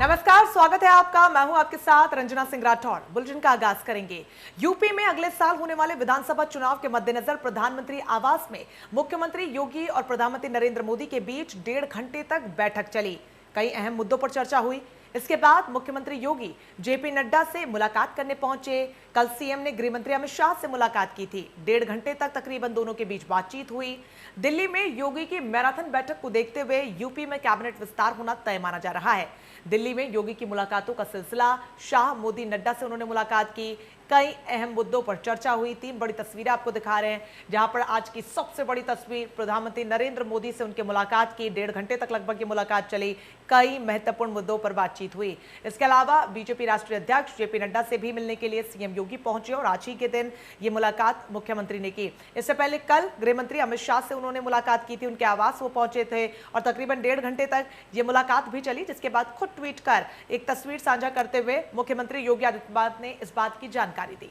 नमस्कार, स्वागत है आपका। मैं हूं आपके साथ रंजना सिंह राठौड़। बुलेटिन का आगाज करेंगे। यूपी में अगले साल होने वाले विधानसभा चुनाव के मद्देनजर प्रधानमंत्री आवास में मुख्यमंत्री योगी और प्रधानमंत्री नरेंद्र मोदी के बीच 1.5 घंटे तक बैठक चली। कई अहम मुद्दों पर चर्चा हुई। इसके बाद मुख्यमंत्री योगी जेपी नड्डा से मुलाकात करने पहुंचे। कल सीएम ने गृह मंत्री अमित शाह से मुलाकात की थी। 1.5 घंटे तक तकरीबन दोनों के बीच बातचीत हुई। दिल्ली में योगी की मैराथन बैठक को देखते हुए यूपी में कैबिनेट विस्तार होना तय माना जा रहा है। दिल्ली में योगी की मुलाकातों का सिलसिला, शाह, मोदी, नड्डा से उन्होंने मुलाकात की। कई अहम मुद्दों पर चर्चा हुई। 3 बड़ी तस्वीरें आपको दिखा रहे हैं, जहां पर आज की सबसे बड़ी तस्वीर, प्रधानमंत्री नरेंद्र मोदी से उनकी मुलाकात की। 1.5 घंटे तक लगभग ये मुलाकात चली। कई महत्वपूर्ण मुद्दों पर बातचीत हुई। इसके अलावा बीजेपी राष्ट्रीय अध्यक्ष जेपी नड्डा से भी मिलने के लिए सीएम योगी पहुंचे और आज ही के दिन ये मुलाकात मुख्यमंत्री ने की। इससे पहले कल गृह मंत्री अमित शाह से उन्होंने मुलाकात की थी। उनके आवास वो पहुंचे थे और तकरीबन 1.5 घंटे तक ये मुलाकात भी चली, जिसके बाद खुद ट्वीट कर एक तस्वीर साझा करते हुए मुख्यमंत्री योगी आदित्यनाथ ने इस बात की जानकारी दी।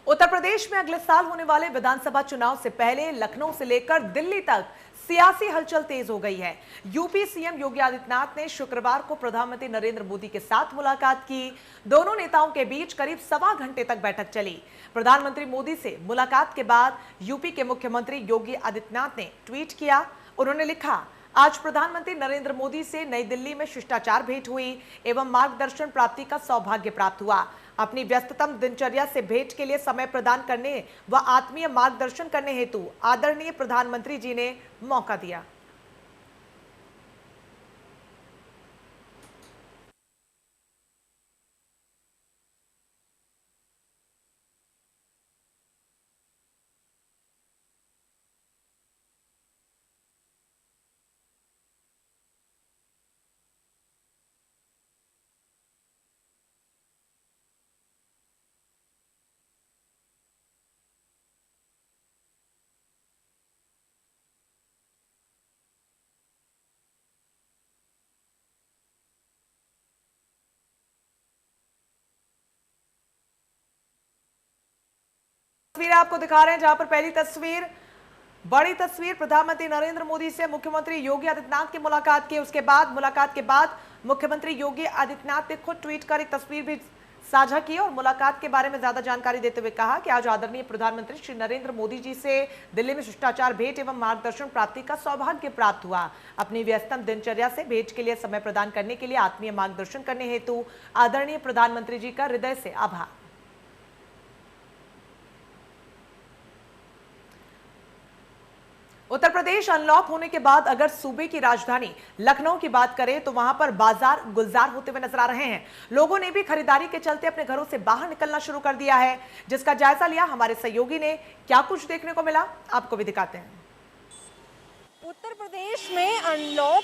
उत्तर प्रदेश में अगले साल होने वाले विधानसभा चुनाव से पहले लखनऊ से लेकर दिल्ली तक सियासी हलचल तेज हो गई है। यूपी सीएम योगी आदित्यनाथ ने शुक्रवार को प्रधानमंत्री नरेंद्र मोदी के साथ मुलाकात की। दोनों नेताओं के बीच करीब 1.25 घंटे तक बैठक चली। प्रधानमंत्री मोदी से मुलाकात के बाद यूपी के मुख्यमंत्री योगी आदित्यनाथ ने ट्वीट किया। उन्होंने लिखा, आज प्रधानमंत्री नरेंद्र मोदी से नई दिल्ली में शिष्टाचार भेंट हुई एवं मार्गदर्शन प्राप्ति का सौभाग्य प्राप्त हुआ। अपनी व्यस्ततम दिनचर्या से भेंट के लिए समय प्रदान करने व आत्मीय मार्गदर्शन करने हेतु आदरणीय प्रधानमंत्री जी ने मौका दिया। तस्वीर आपको दिखा रहे हैं, जहां पर पहली तस्वीर, बड़ी तस्वीर, प्रधानमंत्री नरेंद्र मोदी से मुख्यमंत्री योगी आदित्यनाथ की मुलाकात की। उसके बाद मुलाकात के बाद मुख्यमंत्री योगी आदित्यनाथ ने खुद ट्वीट कर एक तस्वीर भी साझा की और मुलाकात के बारे में ज्यादा जानकारी देते हुए कहा कि आज आदरणीय प्रधानमंत्री श्री नरेंद्र मोदी जी से दिल्ली में शिष्टाचार भेंट एवं मार्गदर्शन प्राप्ति का सौभाग्य प्राप्त हुआ। अपनी व्यस्तम दिनचर्या से भेंट के लिए समय प्रदान करने के लिए आत्मीय मार्गदर्शन करने हेतु आदरणीय प्रधानमंत्री जी का हृदय से आभार। उत्तर प्रदेश अनलॉक होने के बाद अगर सूबे की राजधानी लखनऊ की बात करें तो वहां पर बाजार गुलजार होते हुए नजर आ रहे हैं। लोगों ने भी खरीदारी के चलते अपने घरों से बाहर निकलना शुरू कर दिया है, जिसका जायजा लिया हमारे सहयोगी ने। क्या कुछ देखने को मिला, आपको भी दिखाते हैं। उत्तर प्रदेश में अनलॉक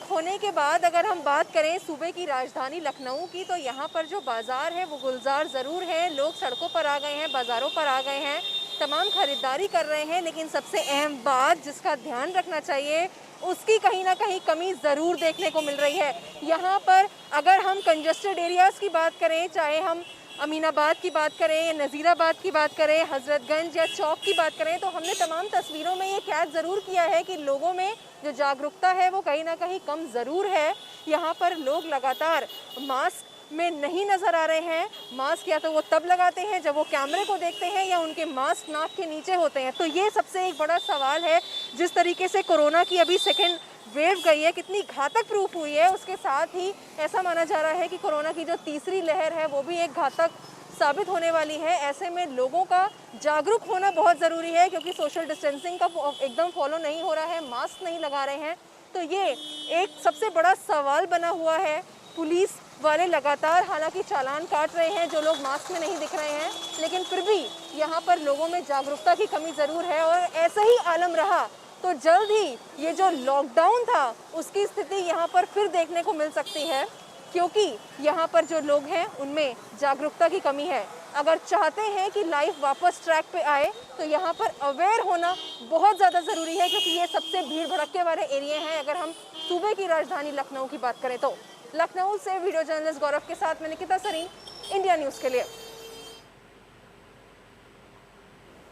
होने के बाद अगर हम बात करें सूबे की राजधानी लखनऊ की, तो यहाँ पर जो बाजार है वो गुलजार ज़रूर है। लोग सड़कों पर आ गए हैं, बाज़ारों पर आ गए हैं, तमाम खरीदारी कर रहे हैं। लेकिन सबसे अहम बात जिसका ध्यान रखना चाहिए, उसकी कहीं ना कहीं कमी ज़रूर देखने को मिल रही है। यहाँ पर अगर हम कंजस्टेड एरियाज़ की बात करें, चाहे हम अमीनाबाद की बात करें, नज़ीराबाद की बात करें, हज़रतगंज या चौक की बात करें, तो हमने तमाम तस्वीरों में ये कैद ज़रूर किया है कि लोगों में जो जागरूकता है वो कहीं ना कहीं कम ज़रूर है। यहाँ पर लोग लगातार मास्क में नहीं नज़र आ रहे हैं। मास्क या तो वो तब लगाते हैं जब वो कैमरे को देखते हैं या उनके मास्क नाक के नीचे होते हैं। तो ये सबसे एक बड़ा सवाल है। जिस तरीके से कोरोना की अभी सेकेंड वेव गई है, कितनी घातक प्रूफ हुई है, उसके साथ ही ऐसा माना जा रहा है कि कोरोना की जो तीसरी लहर है वो भी एक घातक साबित होने वाली है। ऐसे में लोगों का जागरूक होना बहुत ज़रूरी है, क्योंकि सोशल डिस्टेंसिंग का एकदम फॉलो नहीं हो रहा है, मास्क नहीं लगा रहे हैं। तो ये एक सबसे बड़ा सवाल बना हुआ है। पुलिस वाले लगातार हालांकि चालान काट रहे हैं जो लोग मास्क में नहीं दिख रहे हैं, लेकिन फिर भी यहाँ पर लोगों में जागरूकता की कमी ज़रूर है। और ऐसा ही आलम रहा तो जल्द ही ये जो लॉकडाउन था उसकी स्थिति यहाँ पर फिर देखने को मिल सकती है, क्योंकि यहाँ पर जो लोग हैं उनमें जागरूकता की कमी है। अगर चाहते हैं कि लाइफ वापस ट्रैक पे आए तो यहाँ पर अवेयर होना बहुत ज़्यादा ज़रूरी है, क्योंकि ये सबसे भीड़ भड़के वाले एरिया हैं अगर हम सूबे की राजधानी लखनऊ की बात करें तो। लखनऊ से वीडियो जर्नलिस्ट गौरव के साथ मैं निकिता सरीन, इंडिया न्यूज़ के लिए।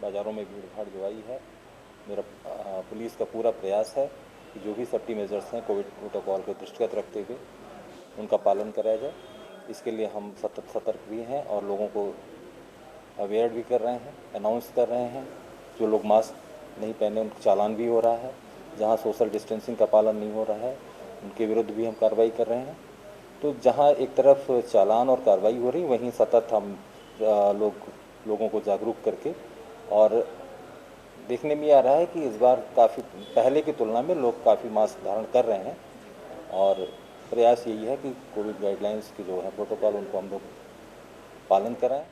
बाज़ारों में भीड़ भाड़ जो आई है, मेरा पुलिस का पूरा प्रयास है कि जो भी सेफ्टी मेजर्स हैं कोविड प्रोटोकॉल को दृष्टिगत रखते हुए उनका पालन कराया जाए। इसके लिए हम सतर्क भी हैं और लोगों को अवेयर भी कर रहे हैं, अनाउंस कर रहे हैं। जो लोग मास्क नहीं पहने उनका चालान भी हो रहा है। जहां सोशल डिस्टेंसिंग का पालन नहीं हो रहा है उनके विरुद्ध भी हम कार्रवाई कर रहे हैं। तो जहां एक तरफ चालान और कार्रवाई हो रही, वहीं सतत हम लोगों को जागरूक करके, और देखने में आ रहा है कि इस बार काफ़ी पहले की तुलना में लोग काफ़ी मास्क धारण कर रहे हैं। और प्रयास यही है कि कोविड गाइडलाइंस की जो है प्रोटोकॉल उनको हम लोग पालन कराएं।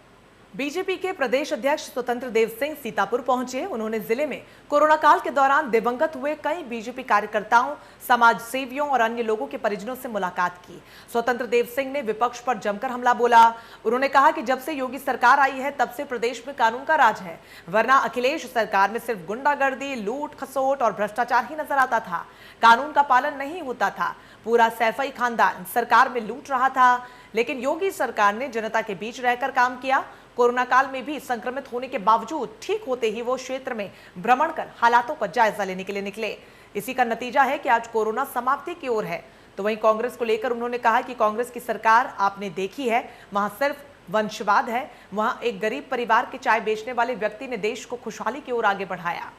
बीजेपी के प्रदेश अध्यक्ष स्वतंत्र देव सिंह सीतापुर पहुंचे। उन्होंने जिले में कोरोना काल के दौरान दिवंगत हुए कई बीजेपी कार्यकर्ताओं, समाज सेवियों और अन्य लोगों के परिजनों से मुलाकात की। स्वतंत्र देव सिंह ने विपक्ष पर जमकर हमला बोला। उन्होंने कहा कि जब से योगी सरकार आई है तब से प्रदेश में कानून का राज है, वरना अखिलेश सरकार में सिर्फ गुंडागर्दी, लूट खसोट और भ्रष्टाचार ही नजर आता था। कानून का पालन नहीं होता था। पूरा सैफई खानदान सरकार में लूट रहा था, लेकिन योगी सरकार ने जनता के बीच रहकर काम किया। कोरोना काल में भी संक्रमित होने के बावजूद ठीक होते ही वो क्षेत्र में भ्रमण कर हालातों का जायजा लेने के लिए निकले। इसी का नतीजा है कि आज कोरोना समाप्ति की ओर है। तो वहीं कांग्रेस को लेकर उन्होंने कहा कि कांग्रेस की सरकार आपने देखी है, वहां सिर्फ वंशवाद है। वहां एक गरीब परिवार के चाय बेचने वाले व्यक्ति ने देश को खुशहाली की ओर आगे बढ़ाया।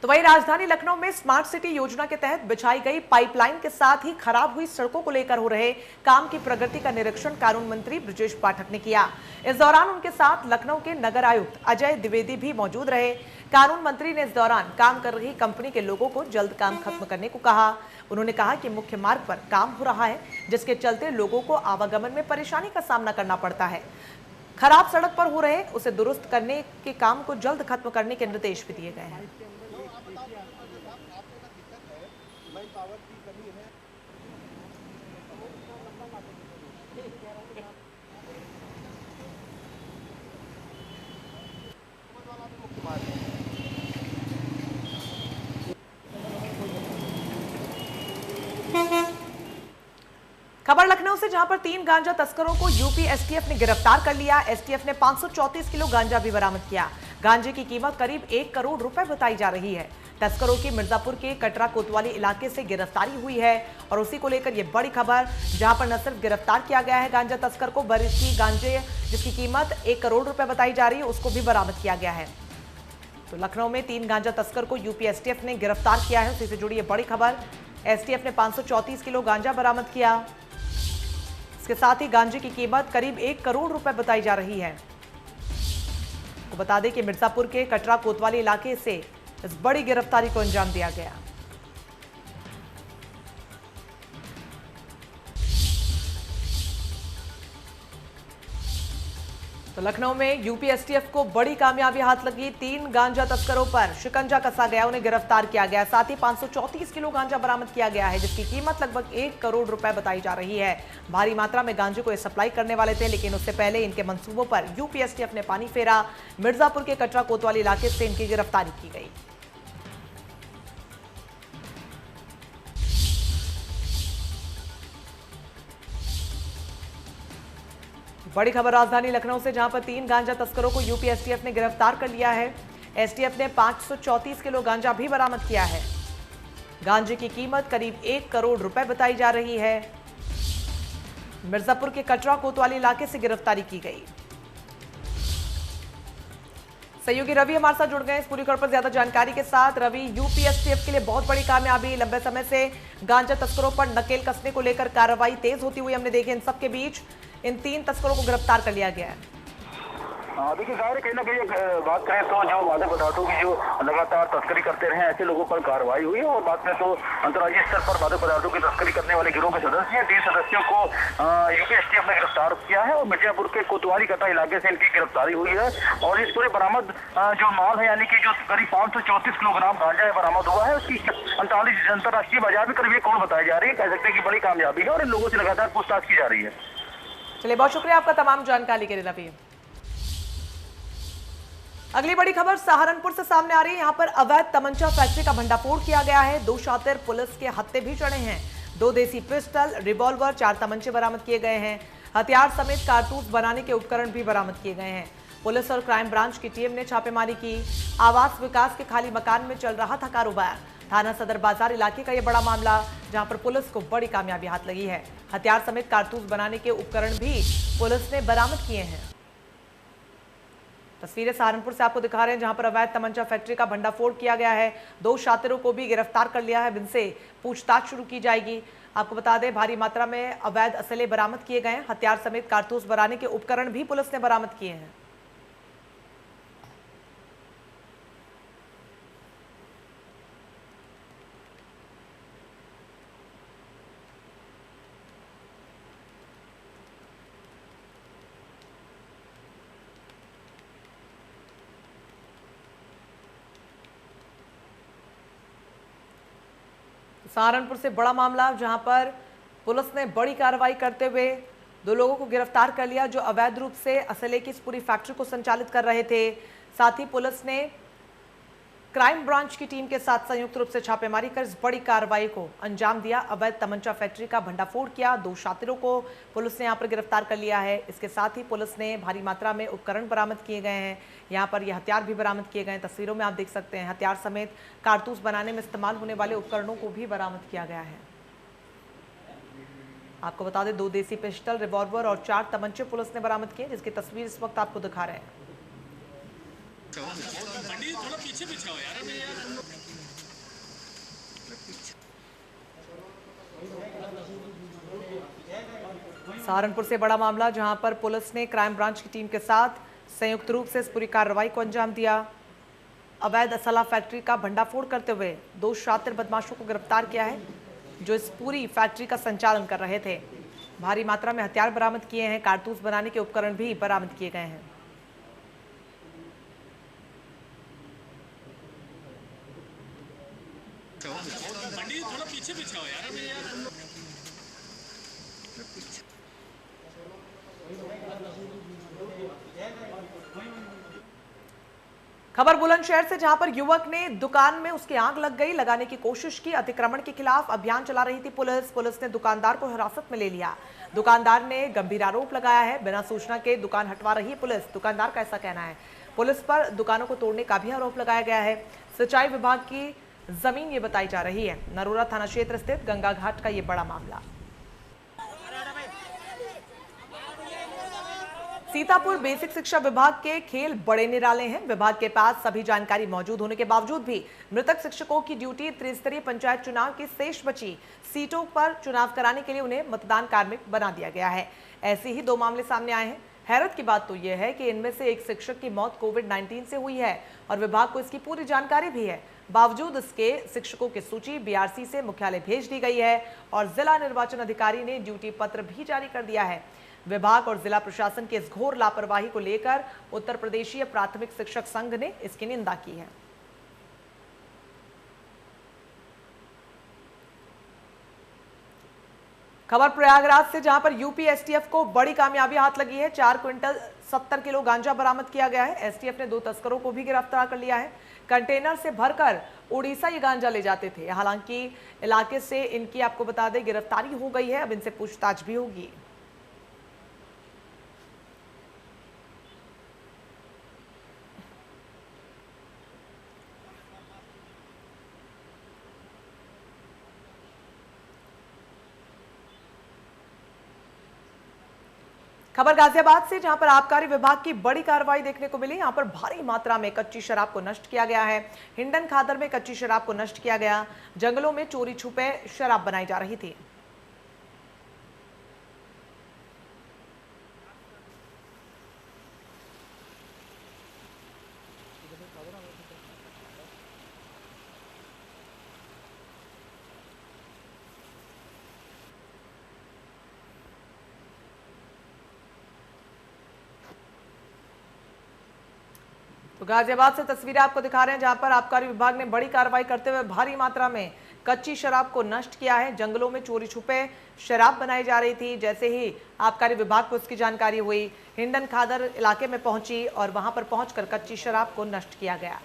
तो वहीं राजधानी लखनऊ में स्मार्ट सिटी योजना के तहत बिछाई गई पाइपलाइन के साथ ही खराब हुई सड़कों को लेकर हो रहे काम की प्रगति का निरीक्षण कानून मंत्री ब्रजेश पाठक ने किया। इस दौरान उनके साथ लखनऊ के नगर आयुक्त अजय द्विवेदी भी मौजूद रहे। कानून मंत्री ने इस दौरान काम कर रही कंपनी के लोगों को जल्द काम खत्म करने को कहा। उन्होंने कहा कि मुख्य मार्ग पर काम हो रहा है, जिसके चलते लोगों को आवागमन में परेशानी का सामना करना पड़ता है। खराब सड़क पर हो रहे उसे दुरुस्त करने के काम को जल्द खत्म करने के निर्देश भी दिए गए हैं। खबर लखनऊ से, जहां पर 3 गांजा तस्करों को यूपी एसटीएफ ने गिरफ्तार कर लिया। एसटीएफ ने 534 किलो गांजा भी बरामद किया। गांजे की कीमत करीब 1 करोड़ रुपए बताई जा रही है। तस्करों की मिर्जापुर के कटरा कोतवाली इलाके से गिरफ्तारी हुई है और उसी को लेकर यह बड़ी खबर, जहां पर न सिर्फ गिरफ्तार किया गया है गांजा तस्कर को, बल्कि गांजे जिसकी कीमत 1 करोड़ रुपए बताई जा रही है उसको भी बरामद किया गया है। तो लखनऊ में 3 गांजा तस्कर को यूपी एसटीएफ ने गिरफ्तार किया है। उसी से जुड़ी यह बड़ी खबर। एसटीएफ ने 534 किलो गांजा बरामद किया। इसके साथ ही गांजे की कीमत करीब 1 करोड़ रुपए बताई जा रही है। तो बता दें कि मिर्जापुर के कटरा कोतवाली इलाके से इस बड़ी गिरफ्तारी को अंजाम दिया गया। तो लखनऊ में यूपी एसटीएफ को बड़ी कामयाबी हाथ लगी। 3 गांजा तस्करों पर शिकंजा कसा गया, उन्हें गिरफ्तार किया गया। साथ ही 534 किलो गांजा बरामद किया गया है, जिसकी कीमत लगभग 1 करोड़ रुपए बताई जा रही है। भारी मात्रा में गांजे को ये सप्लाई करने वाले थे, लेकिन उससे पहले इनके मंसूबों पर यूपी एसटीएफ ने पानी फेरा। मिर्जापुर के कटरा कोतवाली इलाके से इनकी गिरफ्तारी की गई। बड़ी खबर राजधानी लखनऊ से, जहां पर 3 गांजा तस्करों को यूपी एसटीएफ ने गिरफ्तार कर लिया है। एसटीएफ ने 534 किलो गांजा भी बरामद किया है। गांजे की कीमत करीब 1 करोड़ रुपए बताई जा रही है। मिर्जापुर के कटरा कोतवाली इलाके से गिरफ्तारी की गई। सहयोगी रवि हमारे साथ जुड़ गए इस पूरी खबर पर ज्यादा जानकारी के साथ। रवि, यूपी एसटीएफ के लिए बहुत बड़ी कामयाबी, लंबे समय से गांजा तस्करों पर नकेल कसने को लेकर कार्रवाई तेज होती हुई हमने देखी। इन सबके बीच इन 3 तस्करों को गिरफ्तार कर लिया गया है। देखिए जाहिर है कहीं ना कहीं बात करें तो जो मादक पदार्थों की जो लगातार तस्करी करते रहे ऐसे लोगों पर कार्रवाई हुई है। और बात करें तो अंतर्राज्यीय स्तर पर मादक पदार्थों की तस्करी करने वाले गिरोह के सदस्य हैं। 3 सदस्यों को यूपी एसटीएफ ने गिरफ्तार किया है और मिर्जापुर के कोतवाली कटा इलाके से इनकी गिरफ्तारी हुई है। और इस पूरे बरामद जो माल है यानी कि जो करीब 534 किलोग्राम गांजा बरामद हुआ है उसकी 39 अंतर्राष्ट्रीय बाजार में करीब 1 करोड़ बताई जा रही है। कह सकते हैं कि बड़ी कामयाबी है और इन लोगों से लगातार पूछताछ की जा रही है। चलिए, बहुत शुक्रिया आपका तमाम जानकारी के लिए रवि। अगली बड़ी खबर सहारनपुर से सामने आ रही है। यहां पर अवैध तमंचा फैक्ट्री का भंडाफोड़ किया गया है। 2 शातिर पुलिस के हत्थे भी चढ़े हैं। 2 देसी पिस्टल, रिवॉल्वर, 4 तमंचे बरामद किए गए हैं। हथियार समेत कारतूस बनाने के उपकरण भी बरामद किए गए हैं। पुलिस और क्राइम ब्रांच की टीम ने छापेमारी की। आवास विकास के खाली मकान में चल रहा था कारोबार। थाना सदर बाजार इलाके का यह बड़ा मामला, जहां पर पुलिस को बड़ी कामयाबी हाथ लगी है। हथियार समेत कारतूस बनाने के उपकरण भी पुलिस ने बरामद किए हैं। तस्वीरें सहारनपुर से आपको दिखा रहे हैं, जहां पर अवैध तमंचा फैक्ट्री का भंडाफोड़ किया गया है। 2 शातिरों को भी गिरफ्तार कर लिया है। इनसे पूछताछ शुरू की जाएगी। आपको बता दें, भारी मात्रा में अवैध असले बरामद किए गए हैं। हथियार समेत कारतूस बनाने के उपकरण भी पुलिस ने बरामद किए हैं। सहारनपुर से बड़ा मामला, जहां पर पुलिस ने बड़ी कार्रवाई करते हुए 2 लोगों को गिरफ्तार कर लिया जो अवैध रूप से असले की इस पूरी फैक्ट्री को संचालित कर रहे थे। साथ ही पुलिस ने क्राइम ब्रांच की टीम के साथ संयुक्त रूप से छापेमारी कर इस बड़ी कार्रवाई को अंजाम दिया। अवैध तमंचा फैक्ट्री का भंडाफोड़ किया। 2 शातिरों को पुलिस ने यहां पर गिरफ्तार कर लिया है। इसके साथ ही पुलिस ने भारी मात्रा में उपकरण बरामद किए गए हैं। यहाँ पर ये हथियार भी बरामद किए गए हैं। तस्वीरों में आप देख सकते हैं, हथियार समेत कारतूस बनाने में इस्तेमाल होने वाले उपकरणों को भी बरामद किया गया है। आपको बता दें, 2 देसी पिस्टल, रिवॉल्वर और 4 तमंचे पुलिस ने बरामद किए, जिसकी तस्वीर इस वक्त आपको दिखा रहे हैं। थोड़ा पीछे हो यार। सहारनपुर से बड़ा मामला, जहां पर पुलिस ने क्राइम ब्रांच की टीम के साथ संयुक्त रूप से इस पूरी कार्रवाई को अंजाम दिया। अवैध असला फैक्ट्री का भंडाफोड़ करते हुए 2 शातिर बदमाशों को गिरफ्तार किया है, जो इस पूरी फैक्ट्री का संचालन कर रहे थे। भारी मात्रा में हथियार बरामद किए हैं। कारतूस बनाने के उपकरण भी बरामद किए गए हैं। थोड़ा पीछे हो यार। खबर बुलंदशहर से, जहां पर युवक ने दुकान में उसकी आग लग गई, लगाने की कोशिश की। अतिक्रमण के खिलाफ अभियान चला रही थी पुलिस ने दुकानदार को हिरासत में ले लिया। दुकानदार ने गंभीर आरोप लगाया है। बिना सूचना के दुकान हटवा रही है पुलिस, दुकानदार का ऐसा कहना है। पुलिस पर दुकानों को तोड़ने का भी आरोप लगाया गया है। सिंचाई विभाग की जमीन ये बताई जा रही है। नरोरा थाना क्षेत्र स्थित गंगा घाट का ये बड़ा मामला। सीतापुर बेसिक शिक्षा विभाग के खेल बड़े निराले हैं। विभाग के पास सभी जानकारी मौजूद होने के बावजूद भी मृतक शिक्षकों की ड्यूटी त्रिस्तरीय पंचायत चुनाव की शेष बची सीटों पर चुनाव कराने के लिए उन्हें मतदान कार्मिक बना दिया गया है। ऐसे ही 2 मामले सामने आए हैं। हैरत की बात तो यह है कि इनमें से एक शिक्षक की मौत कोविड-19 से हुई है और विभाग को इसकी पूरी जानकारी भी है। बावजूद इसके शिक्षकों की सूची बीआरसी से मुख्यालय भेज दी गई है और जिला निर्वाचन अधिकारी ने ड्यूटी पत्र भी जारी कर दिया है। विभाग और जिला प्रशासन की इस घोर लापरवाही को लेकर उत्तर प्रदेशीय प्राथमिक शिक्षक संघ ने इसकी निंदा की है। खबर प्रयागराज से, जहां पर यूपी एसटीएफ को बड़ी कामयाबी हाथ लगी है। 4 क्विंटल 70 किलो गांजा बरामद किया गया है। एसटीएफ ने 2 तस्करों को भी गिरफ्तार कर लिया है। कंटेनर से भरकर उड़ीसा ये गांजा ले जाते थे। हालांकि इलाके से इनकी, आपको बता दें, गिरफ्तारी हो गई है। अब इनसे पूछताछ भी होगी। खबर गाजियाबाद से, जहां पर आबकारी विभाग की बड़ी कार्रवाई देखने को मिली। यहां पर भारी मात्रा में कच्ची शराब को नष्ट किया गया है। हिंडन खादर में कच्ची शराब को नष्ट किया गया। जंगलों में चोरी छुपे शराब बनाई जा रही थी। तो गाजियाबाद से तस्वीरें आपको दिखा रहे हैं जहां पर आबकारी विभाग ने बड़ी कार्रवाई करते हुए भारी मात्रा में कच्ची शराब को नष्ट किया है। जंगलों में चोरी छुपे शराब बनाई जा रही थी। जैसे ही आबकारी विभाग को इसकी जानकारी हुई, हिंडन खादर इलाके में पहुंची और वहां पर पहुंचकर कच्ची शराब को नष्ट किया गया।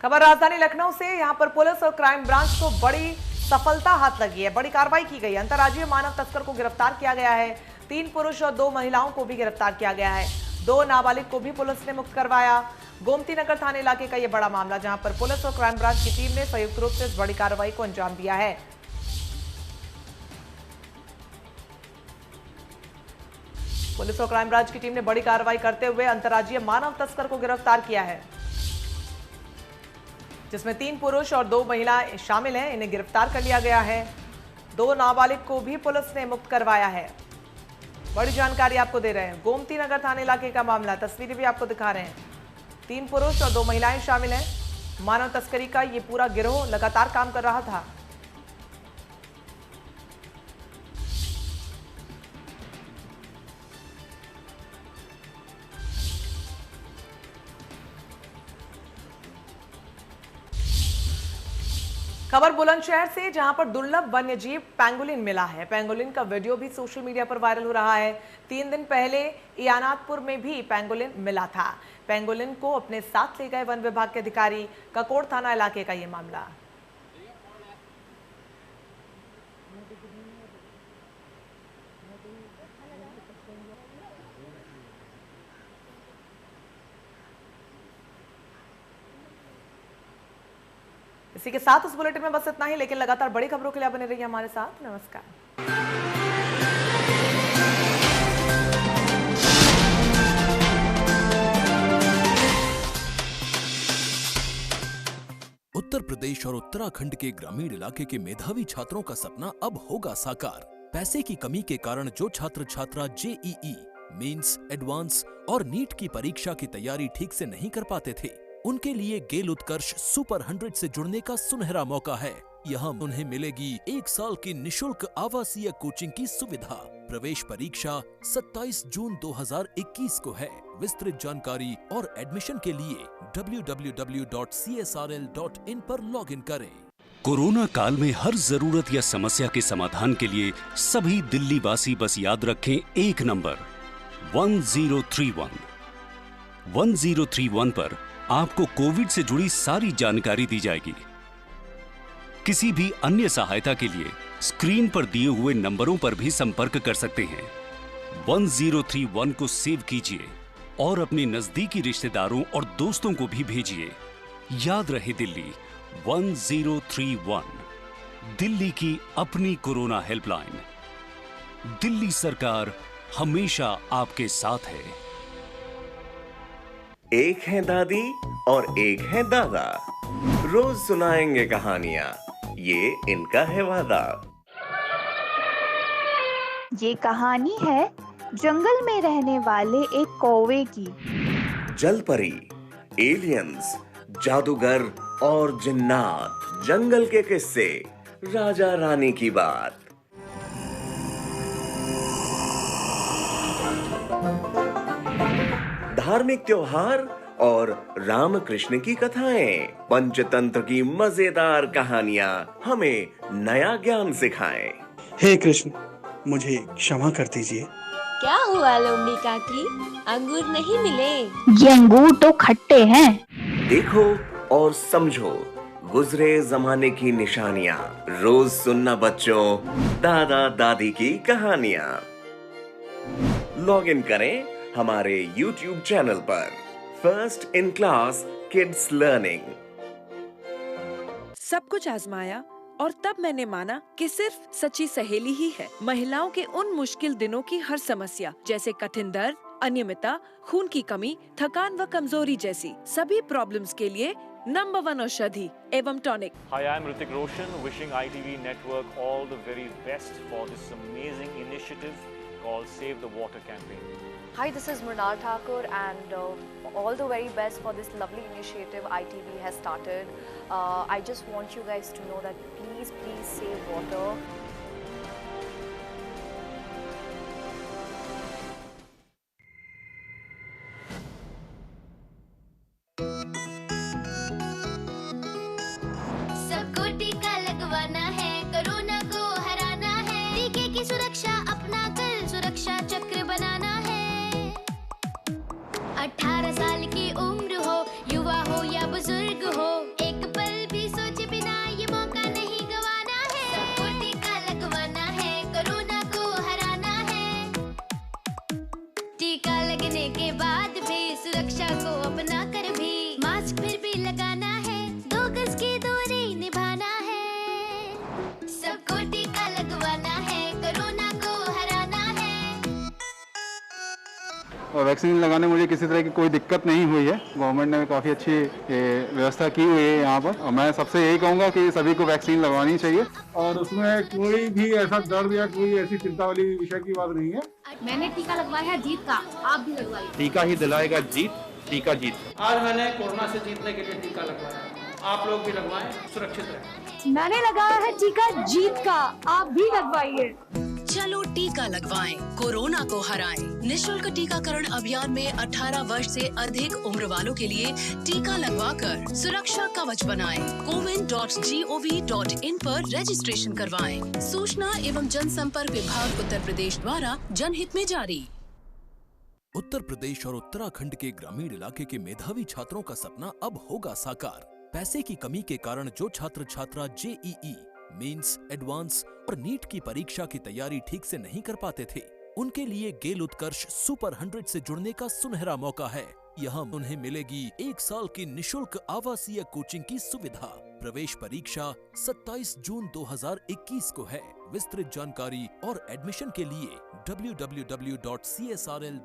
खबर राजधानी लखनऊ से, यहां पर पुलिस और क्राइम ब्रांच को बड़ी सफलता हाथ लगी है। बड़ी कार्रवाई की गई। अंतर्राज्यीय मानव तस्कर को गिरफ्तार किया गया है। 3 पुरुष और 2 महिलाओं को भी गिरफ्तार किया गया है। 2 नाबालिग को भी पुलिस ने मुक्त करवाया। गोमती नगर थाने इलाके का यह बड़ा मामला, जहां पर पुलिस और क्राइम ब्रांच की टीम ने संयुक्त रूप से इस बड़ी कार्रवाई को अंजाम दिया है। पुलिस और क्राइम ब्रांच की टीम ने बड़ी कार्रवाई करते हुए अंतर्राज्यीय मानव तस्कर को गिरफ्तार किया है, जिसमें 3 पुरुष और 2 महिलाएं शामिल हैं। इन्हें गिरफ्तार कर लिया गया है। 2 नाबालिग को भी पुलिस ने मुक्त करवाया है। बड़ी जानकारी आपको दे रहे हैं। गोमती नगर थाने इलाके का मामला, तस्वीरें भी आपको दिखा रहे हैं। 3 पुरुष और 2 महिलाएं शामिल हैं। मानव तस्करी का ये पूरा गिरोह लगातार काम कर रहा था। खबर बुलंदशहर से, जहां पर दुर्लभ वन्यजीव पेंगोलिन मिला है। पेंगोलिन का वीडियो भी सोशल मीडिया पर वायरल हो रहा है। 3 दिन पहले इयानातपुर में भी पेंगोलिन मिला था। पेंगोलिन को अपने साथ ले गए वन विभाग के अधिकारी। ककोड़ थाना इलाके का ये मामला। इसी के साथ उस बुलेटिन में बस इतना ही, लेकिन लगातार बड़ी खबरों के लिए बने रहिए हमारे साथ। नमस्कार। उत्तर प्रदेश और उत्तराखंड के ग्रामीण इलाके के मेधावी छात्रों का सपना अब होगा साकार। पैसे की कमी के कारण जो छात्र छात्रा जेईई, मेंस, एडवांस और नीट की परीक्षा की तैयारी ठीक से नहीं कर पाते थे, उनके लिए गेल उत्कर्ष सुपर 100 से जुड़ने का सुनहरा मौका है। यहाँ उन्हें मिलेगी 1 साल की निशुल्क आवासीय कोचिंग की सुविधा। प्रवेश परीक्षा 27 जून 2021 को है। विस्तृत जानकारी और एडमिशन के लिए www.csrl.in पर लॉगिन करें। कोरोना काल में हर जरूरत या समस्या के समाधान के लिए सभी दिल्ली वासी बस याद रखें एक नंबर 1031। 1031 पर आपको कोविड से जुड़ी सारी जानकारी दी जाएगी। किसी भी अन्य सहायता के लिए स्क्रीन पर दिए हुए नंबरों पर भी संपर्क कर सकते हैं। 1031 को सेव कीजिए और अपने नजदीकी रिश्तेदारों और दोस्तों को भी भेजिए। याद रहे दिल्ली 1031, दिल्ली की अपनी कोरोना हेल्पलाइन। दिल्ली सरकार हमेशा आपके साथ है। एक है दादी और एक है दादा, रोज सुनाएंगे कहानियां, ये इनका है वादा। ये कहानी है जंगल में रहने वाले एक कौवे की। जलपरी, एलियंस, जादूगर और जिन्नात, जंगल के किस्से, राजा रानी की बात। धार्मिक त्योहार और राम कृष्ण की कथाएं, पंचतंत्र की मजेदार कहानियां हमें नया ज्ञान सिखाएं। हे कृष्ण, मुझे क्षमा कर दीजिए। क्या हुआ लोमड़ी काकी, अंगूर नहीं मिले? ये अंगूर तो खट्टे हैं। देखो और समझो गुजरे जमाने की निशानियां। रोज सुनना बच्चों दादा दादी की कहानियां। लॉग इन करें हमारे YouTube चैनल पर first in class kids learning. सब कुछ आजमाया और तब मैंने माना कि सिर्फ सच्ची सहेली ही है महिलाओं के उन मुश्किल दिनों की हर समस्या, जैसे कठिन दर्द, अनियमितता, खून की कमी, थकान व कमजोरी जैसी सभी प्रॉब्लम्स के लिए नंबर 1 औषधि एवं tonic. Hi, I am Hrithik Roshan, wishing ITV Network all the very best for this amazing initiative called Save the Water campaign. Hi, this is Mrinal Thakur and all the very best for this lovely initiative ITV has started. I just want you guys to know that please save water. और vaccine लगाने में मुझे किसी तरह की कोई दिक्कत नहीं हुई है। गवर्नमेंट ने काफ़ी अच्छी व्यवस्था की हुई है यहाँ पर, और मैं सबसे यही कहूँगा कि सभी को वैक्सीन लगवानी चाहिए और उसमें कोई भी ऐसा दर्द या कोई ऐसी चिंता वाली विषय की बात नहीं है। मैंने टीका लगवाया है जीत का, आप भी लगवाइए। टीका ही दिलाएगा जीत, टीका जीत। आज मैंने कोरोना से जीतने के लिए टीका लगवाया, आप लोग भी लगवाएं, सुरक्षित रहें। मैंने लगाया है टीका जीत का, आप भी लगवाइए। चलो टीका लगवाएं, कोरोना को हराएं। निशुल्क टीकाकरण अभियान में 18 वर्ष से अधिक उम्र वालों के लिए टीका लगवाकर सुरक्षा कवच बनाएं। cowin.gov.in पर रजिस्ट्रेशन करवाएं। सूचना एवं जनसंपर्क विभाग उत्तर प्रदेश द्वारा जनहित में जारी। उत्तर प्रदेश और उत्तराखंड के ग्रामीण इलाके के मेधावी छात्रों का सपना अब होगा साकार। पैसे की कमी के कारण जो छात्र छात्रा जेईई, मेंस, एडवांस और नीट की परीक्षा की तैयारी ठीक से नहीं कर पाते थे, उनके लिए गेल उत्कर्ष सुपर 100 से जुड़ने का सुनहरा मौका है। यहाँ उन्हें मिलेगी 1 साल की निशुल्क आवासीय कोचिंग की सुविधा। प्रवेश परीक्षा 27 जून 2021 को है। विस्तृत जानकारी और एडमिशन के लिए www.csrl.in